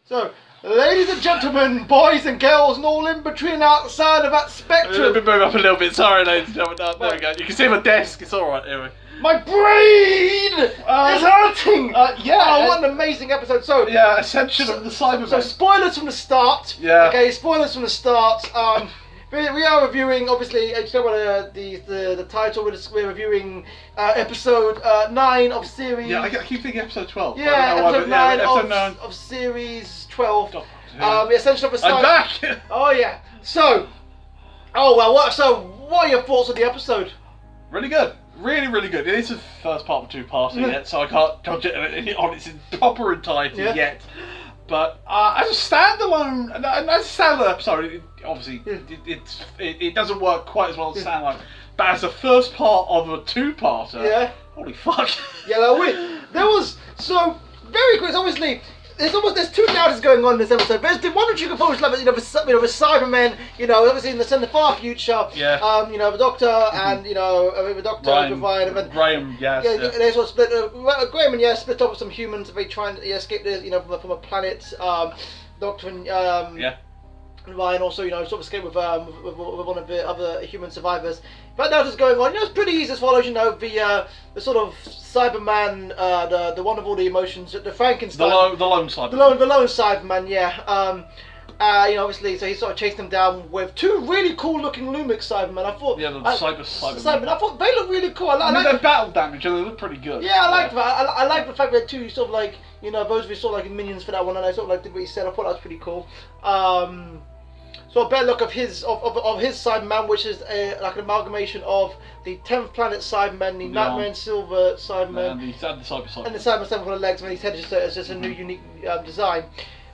So, ladies and gentlemen, boys and girls, and all in between outside of that spectrum. Let me move up a little bit. Sorry, ladies and gentlemen. There we go. You can see my desk. It's all right. Anyway. My brain is hurting. Yeah. Oh, what an amazing episode. So yeah, Ascension of the Cybermen. So spoilers from the start. Yeah. Okay, spoilers from the start. We are reviewing, obviously, the title. We're reviewing episode 9 of series. Yeah, I keep thinking episode 12. Yeah, episode 9 of series 12. Yeah. The Ascension of the I'm back. Oh yeah. So, what are your thoughts on the episode? Really good. Really, really good. It is the first part of a two-parter yet, so I can't judge it on its proper entirety yet. But as a standalone episode, obviously it doesn't work quite as well as a standalone. But as the first part of a two-parter, holy fuck! Yeah, there was so very quick. Obviously, there's two narratives going on in this episode. There's the one which you can probably love, the Cybermen, obviously in the far future. Yeah. The Doctor and the Doctor Ryan and Graham, yes. Yeah, they sort of split. Graham and split up with some humans. They trying to escape from a planet. Doctor and Ryan also sort of escape with one of the other human survivors. But now what's going on. It's pretty easy as follows. The sort of Cyberman, the one of all the emotions, the Frankenstein, the lone Cyberman, the lone Cyberman. Yeah. Obviously, so he sort of chased them down with two really cool-looking Lumix Cybermen. I thought, Cybermen. I thought they look really cool. I mean, their battle damage, they look pretty good. Yeah, I liked that. I like the fact that two sort of like both of you sort of like minions for that one, and I sort of like did what he said. I thought that was pretty cool. So a better look of his Cyberman, which is like an amalgamation of the 10th planet Cyberman, the Nightmare and Silver Cyberman, and the Cybermen, and the Cyberman 7 on the legs, and his head is just a new unique design.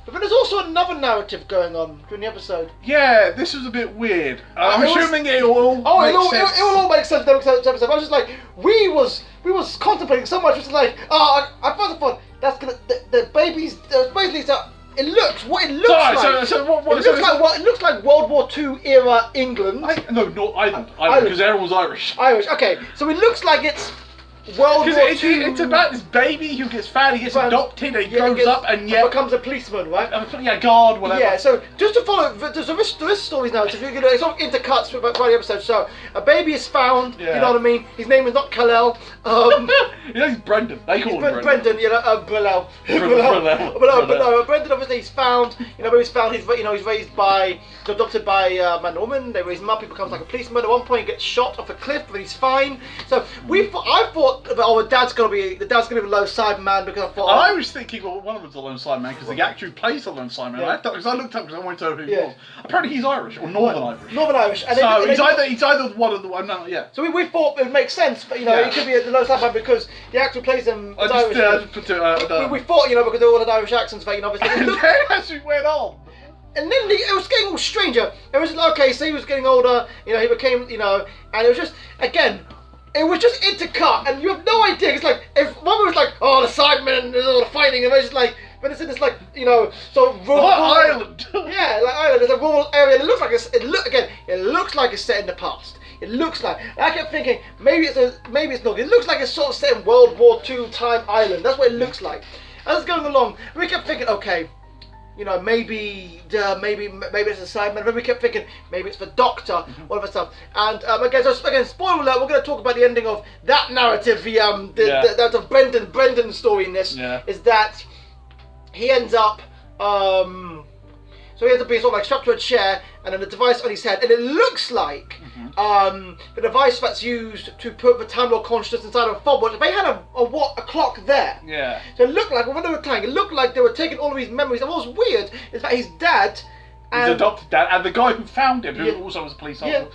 But there's also another narrative going on during the episode. Yeah, this was a bit weird. I'm assuming it will it will all make sense. Episode. I was just like, we was contemplating so much. It's like, I first of all, that's gonna the babies. Basically, it looks like. It looks like World War II era England. Ireland, because everyone was Irish. Irish. Okay, so it looks like it's World War II. It's about this baby who gets fat, he gets adopted, and he grows up and becomes a policeman, right? Guard, whatever. Yeah, so just to follow, this story's now, it's sort of intercuts by the episode. So a baby is found, you know what I mean? His name is not Kal-El. He's Brendan. They call him Brendan. Brendan, obviously, he's found. He's raised by, adopted by a man and woman. They raise him up. He becomes like a policeman. At one point, he gets shot off a cliff, but he's fine. So I thought, the dad's gonna be the lone Cyberman, because I thought. I was thinking, one of them's a lone Cyberman because the actor who plays the lone Cyberman. Because I looked up because I wanted to know who he was. Apparently, he's Irish or Northern Irish. Northern Irish. And so he's either one of the one. No, yeah. So we thought it would make sense, but it could be the lone Cyberman because the actor who plays him is Irish. We thought, because they all had Irish accents, obviously. And then as we went on. And then it was getting all stranger. It was okay, so he was getting older, he became, and it was just, again, it was just intercut, and you have no idea. It's like, if one was like, the Cybermen, there's all the fighting, and it's just like, but it's in this like, so rural island. Yeah, like island. There's a rural area. It looks like it looks like it's set in the past. It looks like. And I kept thinking maybe it's not. It looks like it's sort of set in World War II time Ireland. That's what it looks like. As it's going along, we kept thinking, okay, maybe it's a Cyberman. Then we kept thinking maybe it's the Doctor, all of that stuff. And again, spoiler alert, we're going to talk about the ending of that narrative. That's of Brendan's story in this is that he ends up. So he ends up being sort of like strapped to a chair and then a device on his head, and it looks like the device that's used to put the Time Lord consciousness inside of a fob watch. They had a clock there. Yeah. So it looked like when they were tying, it looked like they were taking all of his memories. And what was weird is that his dad, his adopted dad, and the guy who found him, who also was a police officer.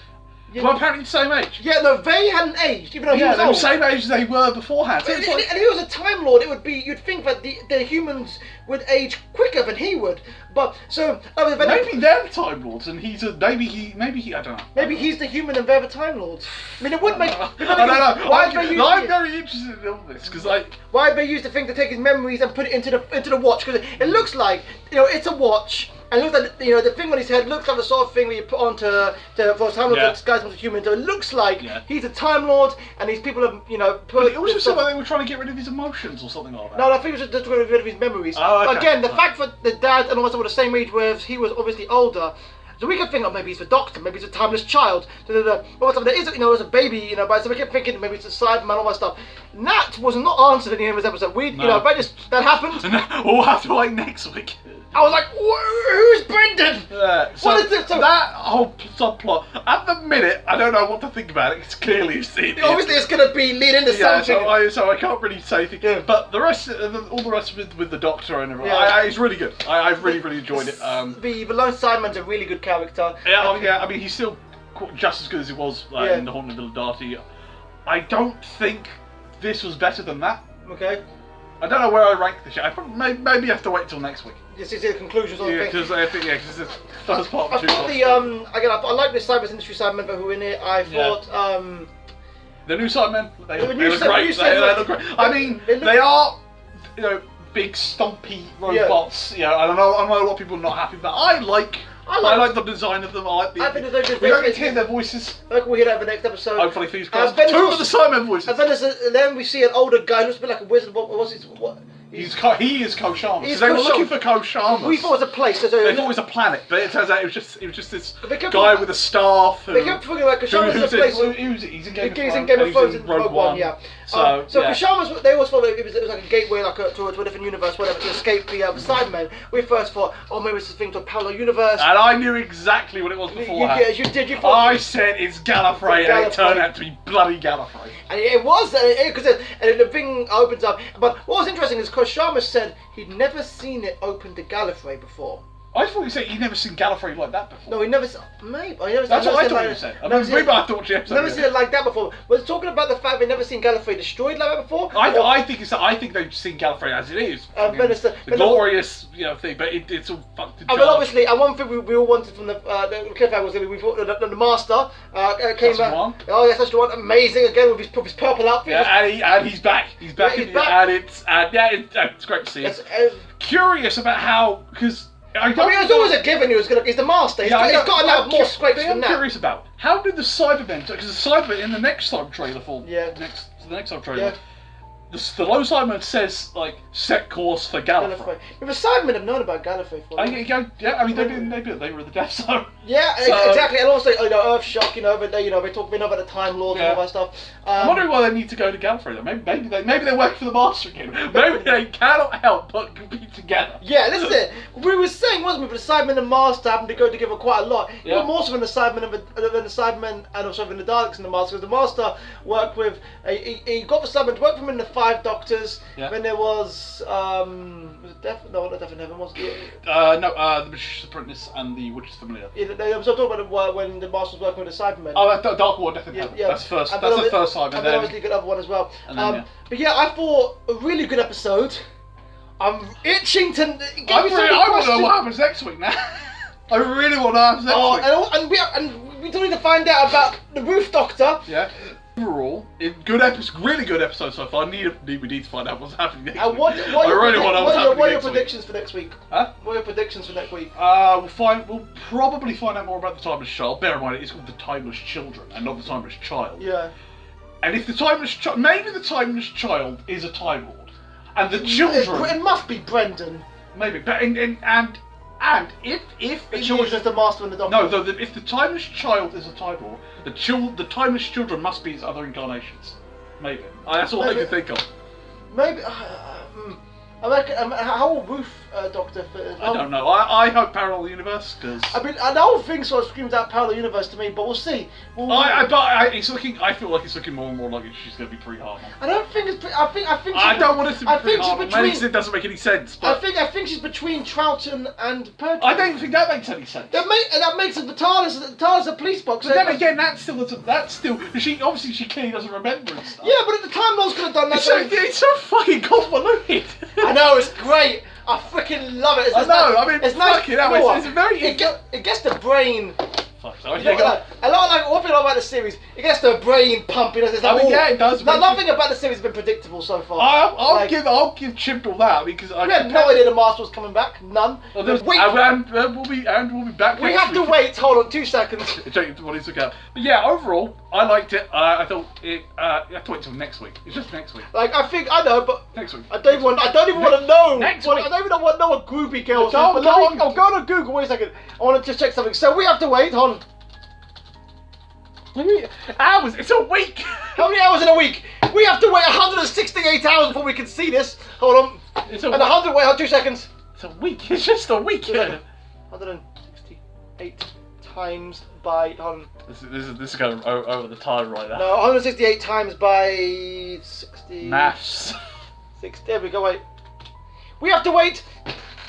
Well, apparently the same age. Yeah, no, they hadn't aged, even though he was old. They were the same age as they were beforehand. And he was a Time Lord. It would be, you'd think that the humans would age quicker than he would. But so maybe they're the Time Lords, and maybe he I don't know. Maybe he's the human and they're the Time Lords. I mean, it would make. I don't know. I'm very interested in all this because why they use the thing to take his memories and put it into the watch, because it looks like it's a watch. And it looks like, the thing on his head looks like the sort of thing that you put on for Time Lord to disguise him as a human. So it looks like he's a Time Lord, and these people have, But it also seemed like they were trying to get rid of his emotions or something like that. No, I think it was just getting rid of his memories. Oh, okay. But again, the fact that the dad and also were the same age, whereas he was obviously older. So we could think, maybe it's the Doctor, maybe it's a timeless child. Or something that is, there's a baby, but so we kept thinking maybe it's a Cyberman, all that stuff. And that was not answered in the end of this episode. That happened. We'll have to wait next week. I was like, who's Brendan? So what is this? So that whole subplot, at the minute, I don't know what to think about it. It's clearly obviously it's going to be lead into something. So I can't really say anything. Yeah. But the rest, all the rest with the Doctor and everything, it's really good. I've really enjoyed it. The lone Cyberman's a really good character. I mean, he's still just as good as he was in The Haunted of Villa. I don't think this was better than that. Okay. I don't know where I rank this yet. I probably maybe have to wait till next week. Just to see the conclusions on the thing. Because it's the first part of two. I like the Cyber Industry Cybermen who were in it. I thought the new Cybermen, they look great. They look great. I mean, they are big stumpy robots. Yeah. I know a lot of people are not happy, but I like the design of them. I think we don't get to hear their voices. We'll hear that in the next episode. Hopefully, fingers crossed. Two of the Cybermen voices. And then we see an older guy who looks a bit like a wizard. What was his? What? He is Ko-Shama. So they were looking for Ko-Shama. We thought it was a place. They thought it was a planet, but it turns out it was just this guy with a staff. They kept talking about Ko-Shama as a place. He's in Game of Thrones. He's in Game of Thrones in Rogue One. So Ko-Shama's, they always thought it was like a gateway, to a different universe, whatever, to escape the Cybermen. We first thought, maybe it's a thing to a parallel universe. And I knew exactly what it was beforehand. You did. I said it's Gallifrey, and it turned out to be bloody Gallifrey. And it was, because the thing opens up. But what was interesting is Ko-Shama said he'd never seen it open to Gallifrey before. I thought you said he'd never seen Gallifrey like that before. No, he never. Maybe. That's what I thought you said. Maybe I have to watch the episode. Never seen it like that before. Was talking about the fact they've never seen Gallifrey destroyed like that before. I think they've seen Gallifrey as it is. The glorious thing, but it's all fucked to But obviously, and one thing we all wanted from the cliffhanger was that we thought the Master came back. Oh yes, that's the one. Amazing again with his purple outfit. Yeah, and he's back. He's back. And it's great to see. Curious about how because. I mean, it was always a given he was going to... He's the Master. He's got to have more scrapes than that. I'm curious about, how did the Cybermen... Because the Cybermen in the next time trailer the next time trailer... The low Cyberman says, set course for Gallifrey. But the Cybermen have known about Gallifrey for a while. They were in the Death Zone. Yeah, exactly. And also, Earthshock, they talk about the Time Lords and all that stuff. I'm wondering why they need to go to Gallifrey, though. Maybe they work for the Master again. Maybe they cannot help but compete together. Yeah, this is it. We were saying, wasn't we, the Cybermen and the Master having to go together quite a lot. Even more so than the Cybermen and also than the Daleks and the Master, because the Master worked with... He got the Cybermen to work for him in the 5 Doctors. Yeah. When there was it Death? No, not Death in Heaven. Was it? The Magician's Apprentice and the Witch's Familiar. Yeah, I was talking about when the Master was working with the Cybermen. Oh, Dark War, Death in Heaven. Yeah. That's the first. That's the first Cyberman. And then obviously the other one as well. But yeah, I thought a really good episode. I'm itching to. I want to know what happens next week now. I really want to ask next week. And we need to find out about the Roof Doctor. Yeah. Overall, really good episode so far. We need to find out what's happening next week. What are your predictions for next week? Huh? What are your predictions for next week? We'll probably find out more about the Timeless Child. Bear in mind, it's called the Timeless Children and not the Timeless Child. Yeah. And if the Timeless Child, maybe the Timeless Child is a Time Lord, and the children. It must be Brendan. Maybe, but and if the children is the Master and the Doctor. No, if the Timeless Child is a Time Lord, the Timeless Children must be his other incarnations. Maybe. That's all I can think of. Maybe. How will Roof Doctor fit? I don't know. I hope Parallel Universe, because... I mean, the whole thing sort of screams out Parallel Universe to me, but we'll see. I feel like it's looking more and more like she's going to be pre-Harmon. I don't think it's... I don't want it to be pre-Harmon. Maybe it doesn't make any sense, but... I think she's between Troughton and Pertwee. I don't think that makes any sense. That makes it the TARDIS a police box. But then again, that's still... She clearly doesn't remember and stuff. Yeah, but the Time Lords could have done that. It's so fucking convoluted. I know, it's great. I freaking love it. It's nice. It's very... It gets the brain So, A lot like one thing about the series, it gets the brain pumping. There's like, yeah, it does. Nothing about the series has been predictable so far. I'll give Chibnall that because we had no idea the Master was coming back. None. And we'll be back. We have to wait. Hold on, 2 seconds. But yeah, overall, I liked it. I thought it. You have to wait till next week. It's just next week. Like I know, but next week. I don't even want to know. Next week. I don't even want to know what Groupie Girl is. Go to Google. Wait a second. I want to just check something. So we have to wait. Hold on. Hours. It's a week. How many hours in a week? We have to wait 168 hours before we can see this. Hold on. It's a and 100. Wait, hold 2 seconds. It's a week. It's just a week. 168 times by. Hold on. This is going over the time right now. No, 168 times by 60. Maths. 60. There we go. Wait. We have to wait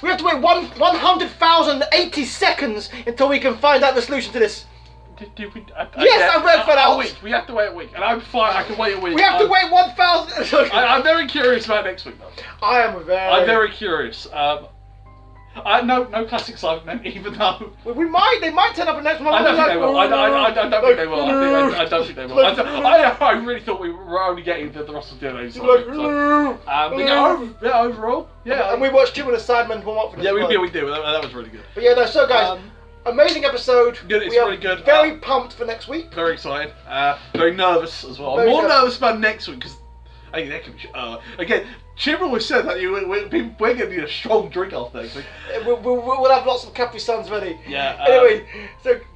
100,080 seconds until we can find out the solution to this. Did we? Yes, I read that out. A week. We have to wait a week, and I'm fine. I can wait a week. We have to wait 1,000. I'm very curious about next week, though. I'm very curious. No classic Cybermen, even though they might turn up in next month. I don't think they will. I don't think they will. I don't think they will. I really thought we were only getting the Russell Dillon. Overall, yeah. And we watched Jim and the Cybermen warm up for this. Yeah, we do. That was really good. But yeah, no. So guys, amazing episode. Good. It's really good. Very pumped for next week. Very excited. Very nervous as well. I'm more nervous about next week because I think that could be. Again, Chim always said that we're going to need a strong drink after next week. We'll have lots of Capri Suns ready. Yeah. Anyway,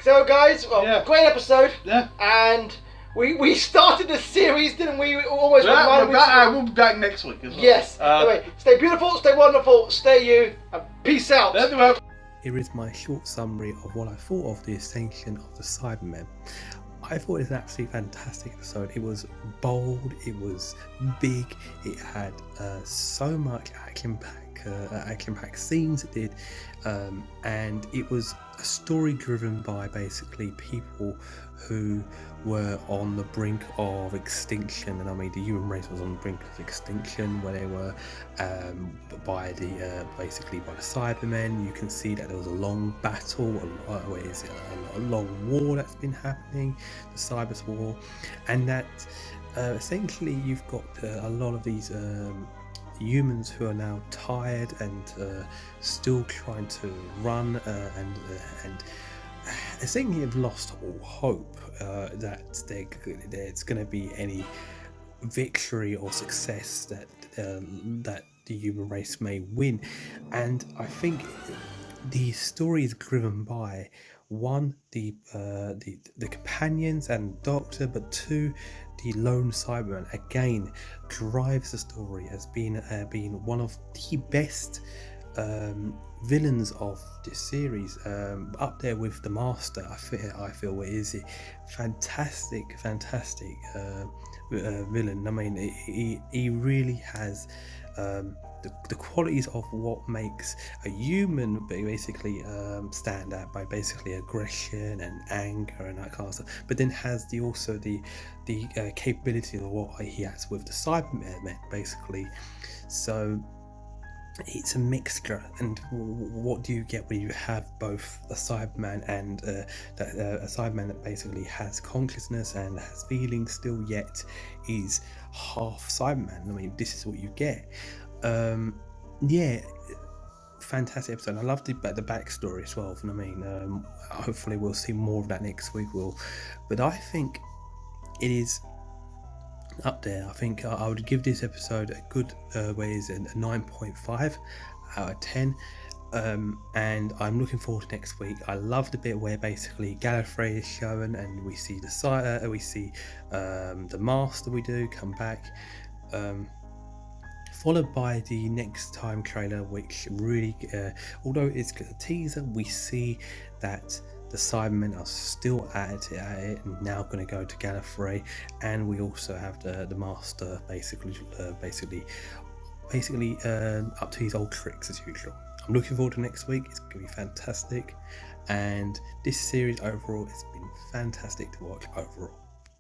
so guys, great episode. Yeah. And we started the series, didn't we? Almost. We'll be back next week as well. Yes. Anyway, stay beautiful, stay wonderful, stay you, and peace out. Here is my short summary of what I thought of the Ascension of the Cybermen. I thought it was an absolutely fantastic episode. It was bold, it was big, it had so much action-packed scenes it did, and it was a story driven by basically people who were on the brink of extinction, and I mean the human race was on the brink of extinction where they were by the Cybermen. You can see that there was a long battle, a long war that's been happening, the Cybers War, and that essentially you've got a lot of these humans who are now tired and still trying to run and essentially have lost all hope that there's going to be any victory or success that the human race may win. And I think the story is driven by one, the companions and Doctor, but two, the lone Cyberman again drives the story as being one of the best villains of this series, up there with the Master. I feel it is a fantastic villain. I mean, he really has the qualities of what makes a human basically stand out, by basically aggression and anger and that kind of stuff, but then has also the capability of what he has with the Cybermen basically. So it's a mixture, and what do you get when you have both a Cyberman and a Cyberman that basically has consciousness and has feelings still, yet is half Cyberman? I mean, this is what you get. Fantastic episode. I love the backstory as well. I mean, hopefully we'll see more of that next week. But I think it is up there. I think I would give this episode a good a 9.5 out of 10, and I'm looking forward to next week. I love the bit where basically Gallifrey is shown and we see the Master come back, followed by the next time trailer, which really although it's a teaser, we see that the Cybermen are still at it and now going to go to Gallifrey, and we also have the Master basically up to his old tricks as usual. I'm looking forward to next week. It's going to be fantastic, and this series overall has been fantastic to watch overall.